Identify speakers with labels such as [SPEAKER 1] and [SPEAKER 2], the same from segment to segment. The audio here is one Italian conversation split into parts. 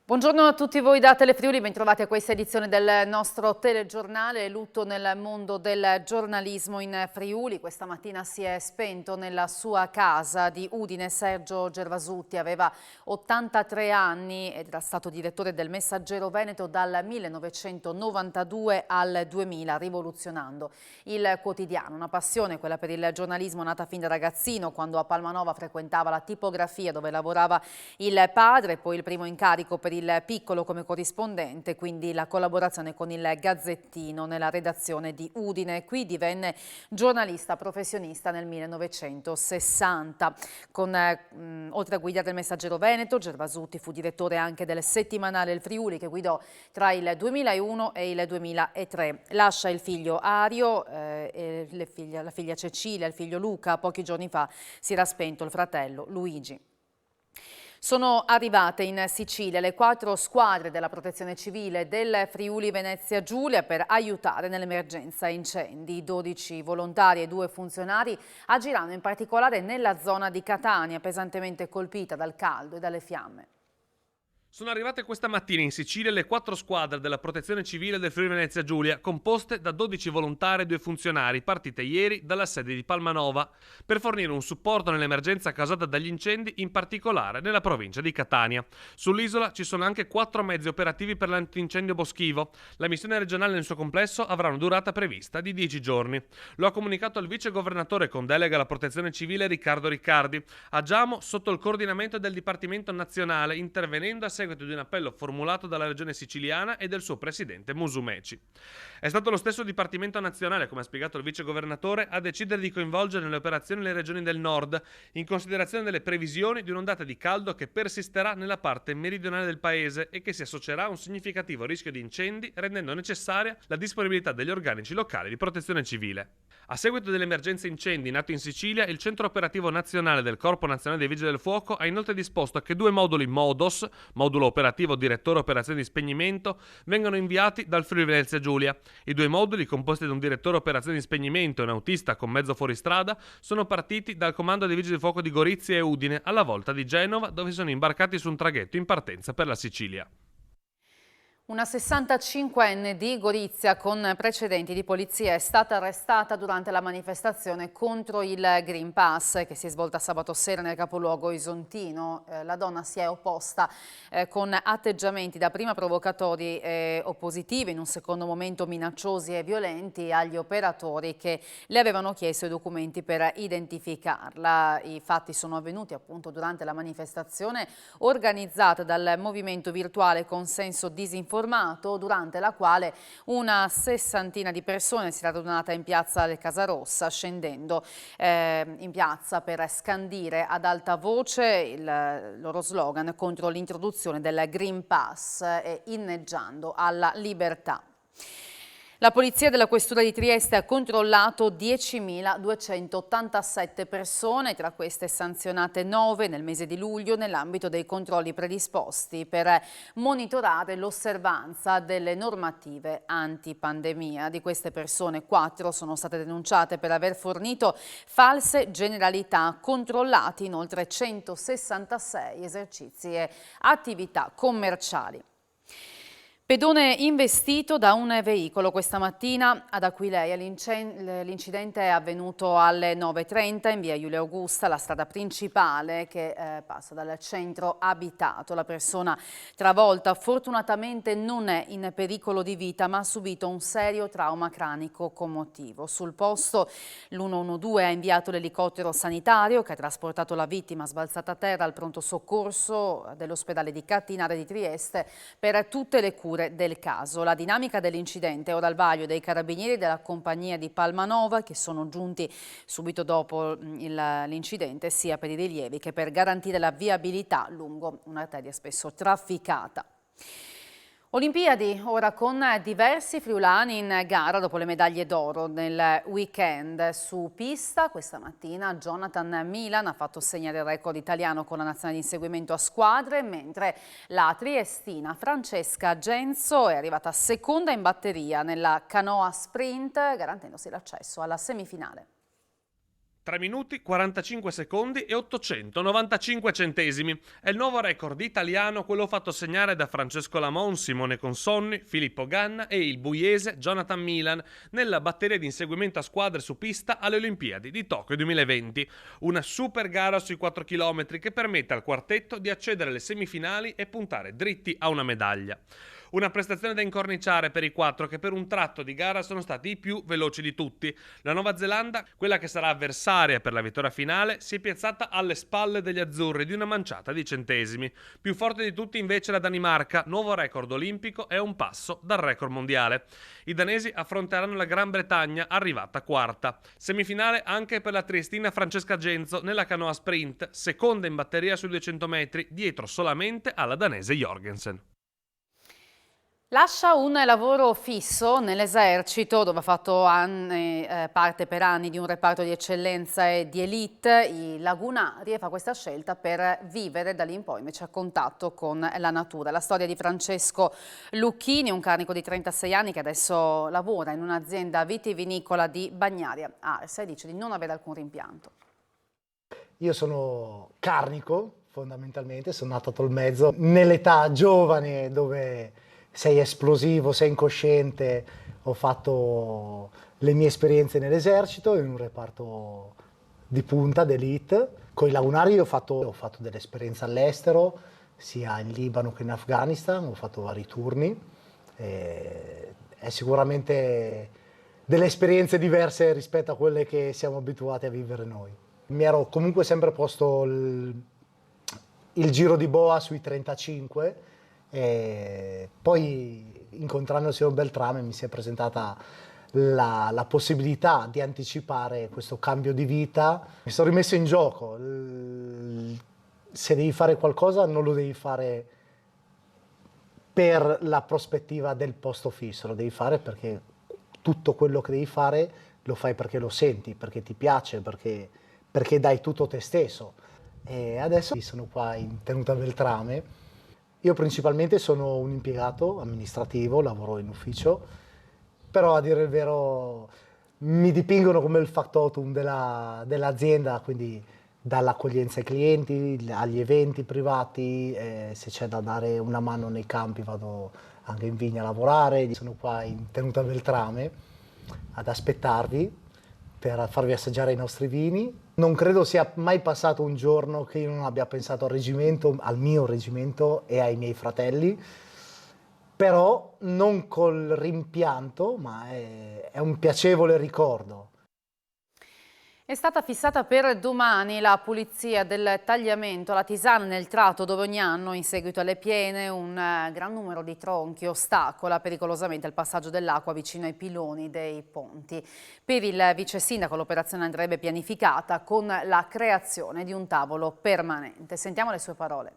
[SPEAKER 1] Buongiorno a tutti voi da Telefriuli, bentrovati a questa edizione del nostro telegiornale. Lutto nel mondo del giornalismo in Friuli. Questa mattina si è spento nella sua casa di Udine Sergio Gervasutti, aveva 83 anni ed era stato direttore del Messaggero Veneto dal 1992 al 2000, rivoluzionando il quotidiano. Una passione, quella per il giornalismo, nata fin da ragazzino, quando a Palmanova frequentava la tipografia dove lavorava il padre, poi il primo incarico per il piccolo come corrispondente, quindi la collaborazione con il Gazzettino nella redazione di Udine. Qui divenne giornalista professionista nel 1960. Oltre a guidare il Messaggero Veneto, Gervasutti fu direttore anche del settimanale Il Friuli, che guidò tra il 2001 e il 2003. Lascia il figlio Ario, la figlia Cecilia, il figlio Luca. Pochi giorni fa si era spento il fratello Luigi. Sono arrivate in Sicilia le 4 squadre della Protezione Civile del Friuli Venezia Giulia per aiutare nell'emergenza incendi. 12 volontari e 2 funzionari agiranno in particolare nella zona di Catania, pesantemente colpita dal caldo e dalle fiamme.
[SPEAKER 2] Sono arrivate questa mattina in Sicilia le 4 squadre della Protezione Civile del Friuli Venezia Giulia, composte da 12 volontari e 2 funzionari, partite ieri dalla sede di Palmanova, per fornire un supporto nell'emergenza causata dagli incendi, in particolare nella provincia di Catania. Sull'isola ci sono anche 4 mezzi operativi per l'antincendio boschivo. La missione regionale nel suo complesso avrà una durata prevista di 10 giorni. Lo ha comunicato il vice governatore con delega alla Protezione Civile Riccardo Riccardi. Agiamo sotto il coordinamento del Dipartimento Nazionale, intervenendo a seguito di un appello formulato dalla regione siciliana e del suo presidente Musumeci. È stato lo stesso Dipartimento Nazionale, come ha spiegato il vice governatore, a decidere di coinvolgere nelle operazioni le regioni del nord, in considerazione delle previsioni di un'ondata di caldo che persisterà nella parte meridionale del paese e che si associerà a un significativo rischio di incendi, rendendo necessaria la disponibilità degli organici locali di protezione civile. A seguito dell'emergenza incendi nato in Sicilia, il Centro Operativo Nazionale del Corpo Nazionale dei Vigili del Fuoco ha inoltre disposto che 2 moduli MODOS, modulo operativo direttore operazioni di spegnimento, vengano inviati dal Friuli Venezia Giulia. I 2 moduli, composti da un direttore operazioni di spegnimento e un autista con mezzo fuoristrada, sono partiti dal comando dei Vigili del Fuoco di Gorizia e Udine, alla volta di Genova, dove sono imbarcati su un traghetto in partenza per la Sicilia.
[SPEAKER 1] Una 65enne di Gorizia con precedenti di polizia è stata arrestata durante la manifestazione contro il Green Pass che si è svolta sabato sera nel capoluogo isontino. La donna si è opposta con atteggiamenti dapprima provocatori e oppositivi, in un secondo momento minacciosi e violenti agli operatori che le avevano chiesto i documenti per identificarla. I fatti sono avvenuti appunto durante la manifestazione organizzata dal movimento virtuale Consenso Disinformato, durante la quale una 60ina di persone si era radunata in piazza del Casarossa, scendendo in piazza per scandire ad alta voce il loro slogan contro l'introduzione del Green Pass e inneggiando alla libertà. La polizia della questura di Trieste ha controllato 10.287 persone, tra queste sanzionate 9 nel mese di luglio nell'ambito dei controlli predisposti per monitorare l'osservanza delle normative antipandemia. Di queste persone 4 sono state denunciate per aver fornito false generalità, controllati in oltre 166 esercizi e attività commerciali. Pedone investito da un veicolo questa mattina ad Aquileia. L'incidente è avvenuto alle 9:30 in via Giulia Augusta, la strada principale che passa dal centro abitato. La persona travolta fortunatamente non è in pericolo di vita, ma ha subito un serio trauma cranico commotivo. Sul posto l'112 ha inviato l'elicottero sanitario che ha trasportato la vittima sbalzata a terra al pronto soccorso dell'ospedale di Cattinare di Trieste per tutte le cure del caso. La dinamica dell'incidente è ora al vaglio dei carabinieri della compagnia di Palmanova, che sono giunti subito dopo l'incidente sia per i rilievi che per garantire la viabilità lungo un'arteria spesso trafficata. Olimpiadi, ora con diversi friulani in gara dopo le medaglie d'oro nel weekend. Su pista questa mattina Jonathan Milan ha fatto segnare il record italiano con la nazionale di inseguimento a squadre, mentre la triestina Francesca Genzo è arrivata seconda in batteria nella canoa sprint, garantendosi l'accesso alla semifinale.
[SPEAKER 2] 3 minuti, 45 secondi e 895 centesimi. È il nuovo record italiano, quello fatto segnare da Francesco Lamon, Simone Consonni, Filippo Ganna e il buiese Jonathan Milan nella batteria di inseguimento a squadre su pista alle Olimpiadi di Tokyo 2020. Una super gara sui 4 km che permette al quartetto di accedere alle semifinali e puntare dritti a una medaglia. Una prestazione da incorniciare per i 4 che per un tratto di gara sono stati i più veloci di tutti. La Nuova Zelanda, quella che sarà avversaria per la vittoria finale, si è piazzata alle spalle degli azzurri di una manciata di centesimi. Più forte di tutti invece la Danimarca, nuovo record olimpico e a un passo dal record mondiale. I danesi affronteranno la Gran Bretagna, arrivata quarta. Semifinale anche per la triestina Francesca Genzo nella canoa sprint, seconda in batteria sui 200 metri, dietro solamente alla danese Jorgensen.
[SPEAKER 1] Lascia un lavoro fisso nell'esercito, dove ha fatto parte per anni di un reparto di eccellenza e di elite, i lagunari, e fa questa scelta per vivere da lì in poi invece a contatto con la natura. La storia di Francesco Lucchini, un carnico di 36 anni che adesso lavora in un'azienda vitivinicola di Bagnaria Arsa, e dice di non avere alcun rimpianto.
[SPEAKER 3] Io sono carnico, fondamentalmente, sono nato a Tolmezzo, nell'età giovane dove sei esplosivo, sei incosciente. Ho fatto le mie esperienze nell'esercito, in un reparto di punta, d'elite. Con i lagunari ho fatto delle esperienze all'estero, sia in Libano che in Afghanistan, ho fatto vari turni. È sicuramente delle esperienze diverse rispetto a quelle che siamo abituati a vivere noi. Mi ero comunque sempre posto il giro di boa sui 35, e poi incontrando il signor Beltrame mi si è presentata la possibilità di anticipare questo cambio di vita. Mi sono rimesso in gioco. Se devi fare qualcosa non lo devi fare per la prospettiva del posto fisso, lo devi fare perché tutto quello che devi fare lo fai perché lo senti, perché ti piace, perché dai tutto te stesso. E adesso sono qua in tenuta Beltrame. Io principalmente sono un impiegato amministrativo, lavoro in ufficio, però a dire il vero mi dipingono come il factotum dell'azienda, quindi dall'accoglienza ai clienti, agli eventi privati, se c'è da dare una mano nei campi vado anche in vigna a lavorare. Sono qua in tenuta Beltrame ad aspettarvi per farvi assaggiare i nostri vini. Non credo sia mai passato un giorno che io non abbia pensato al reggimento, al mio reggimento e ai miei fratelli, però non col rimpianto, ma è un piacevole ricordo.
[SPEAKER 1] È stata fissata per domani la pulizia del tagliamento, la Tisana nel tratto dove ogni anno in seguito alle piene un gran numero di tronchi ostacola pericolosamente il passaggio dell'acqua vicino ai piloni dei ponti. Per il vice sindaco l'operazione andrebbe pianificata con la creazione di un tavolo permanente. Sentiamo le sue parole.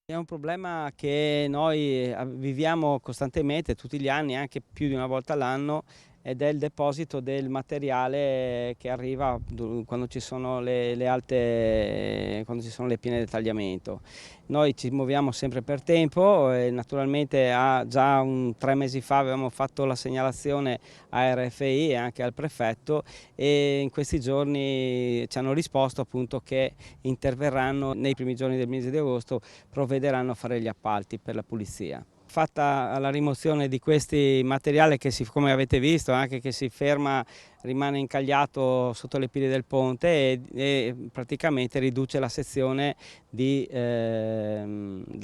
[SPEAKER 4] È un problema che noi viviamo costantemente, tutti gli anni, anche più di una volta all'anno, ed è il deposito del materiale che arriva quando ci sono quando ci sono le piene del tagliamento. Noi ci muoviamo sempre per tempo e naturalmente già 3 mesi fa avevamo fatto la segnalazione a RFI e anche al prefetto, e in questi giorni ci hanno risposto appunto che interverranno nei primi giorni del mese di agosto, provvederanno a fare gli appalti per la pulizia. Fatta la rimozione di questi materiali che come avete visto anche che si ferma, rimane incagliato sotto le pile del ponte e praticamente riduce la sezione della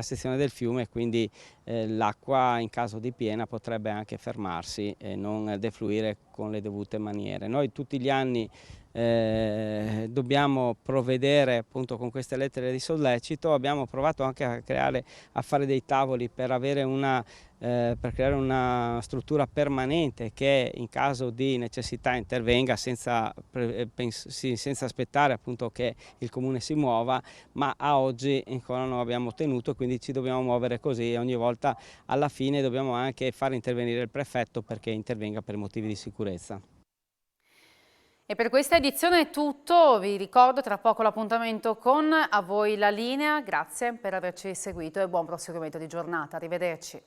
[SPEAKER 4] sezione del fiume, quindi l'acqua in caso di piena potrebbe anche fermarsi e non defluire con le dovute maniere. Noi tutti gli anni dobbiamo provvedere appunto con queste lettere di sollecito. Abbiamo provato anche a fare dei tavoli per avere per creare una struttura permanente che in caso di necessità intervenga senza aspettare appunto che il comune si muova, ma a oggi ancora non abbiamo ottenuto, quindi ci dobbiamo muovere così e ogni volta alla fine dobbiamo anche far intervenire il prefetto perché intervenga per motivi di sicurezza.
[SPEAKER 1] E per questa edizione è tutto, vi ricordo tra poco l'appuntamento con A Voi la Linea, grazie per averci seguito e buon proseguimento di giornata, arrivederci.